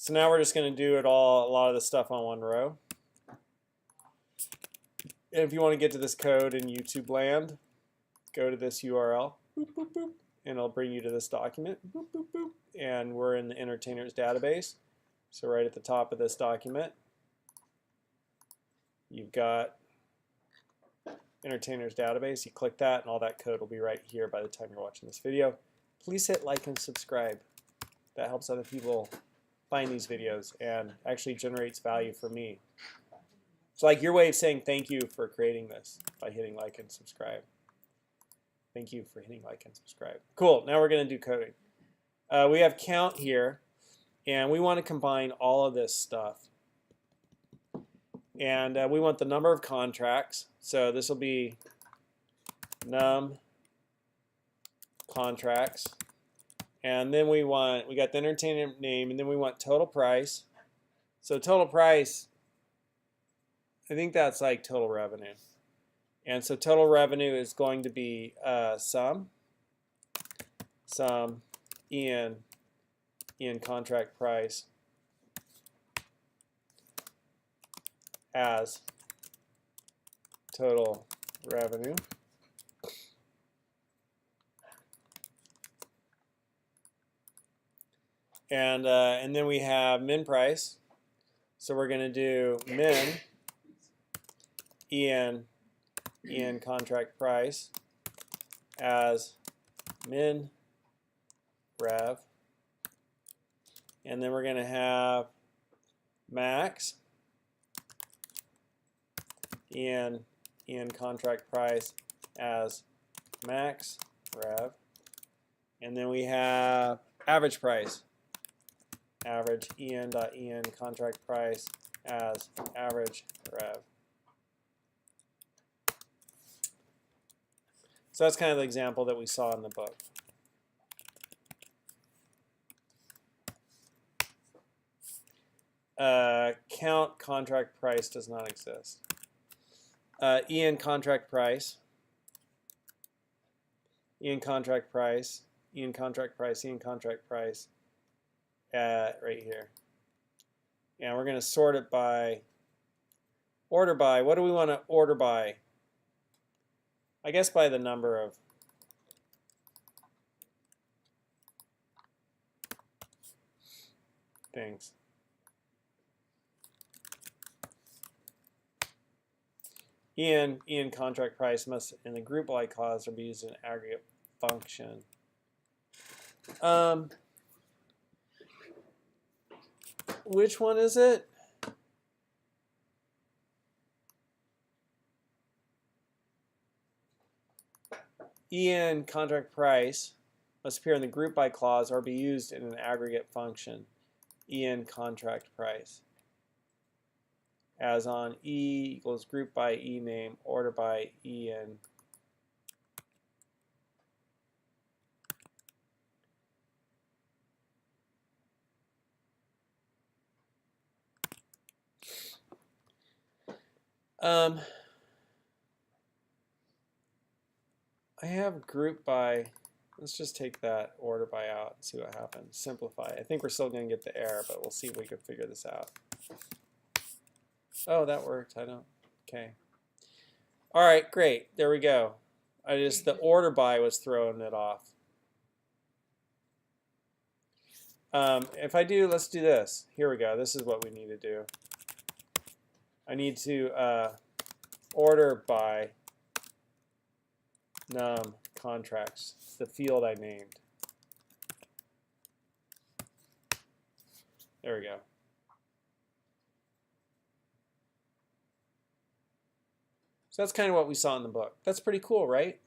So now we're just going to do a lot of the stuff on one row. And if you want to get to this code in YouTube land, go to this URL, boop, boop, boop, and it'll bring you to this document. Boop, boop, boop, and we're in the entertainers database. So right at the top of this document, you've got entertainers database. You click that, and all that code will be right here by the time you're watching this video. Please hit like and subscribe. That helps other people find these videos and actually generates value for me. It's like your way of saying thank you for creating this by hitting like and subscribe. Thank you for hitting like and subscribe. Cool. Now we're going to do coding. We have count here, and we want to combine all of this stuff. And we want the number of contracts. So this will be num contracts. And then we got the entertainer name, and then we want total price. So total price, I think that's like total revenue. And so total revenue is going to be sum in contract price as total revenue. And then we have min price. So we're going to do min in contract price as min rev. And then we're going to have max in contract price as max rev. And then we have average price. Average en contract price as average rev. So that's kind of the example that we saw in the book. Count contract price does not exist. En contract price, en contract price, en contract price, en contract price. Right here. And we're going to sort it by order by. What do we want to order by? I guess by the number of things. En contract price must, in the group by clause, or be used in an aggregate function. Which one is it? En contract price must appear in the group by clause or be used in an aggregate function. En contract price. As on E equals group by E name, order by En. I have group by, let's just take that order by out and see what happens. Simplify. I think we're still going to get the error, but we'll see if we can figure this out. Oh, that worked. I don't. Okay. All right, great. There we go. The order by was throwing it off. If I do, let's do this. Here we go. This is what we need to do. I need to order by num contracts, the field I named. There we go. So that's kind of what we saw in the book. That's pretty cool, right?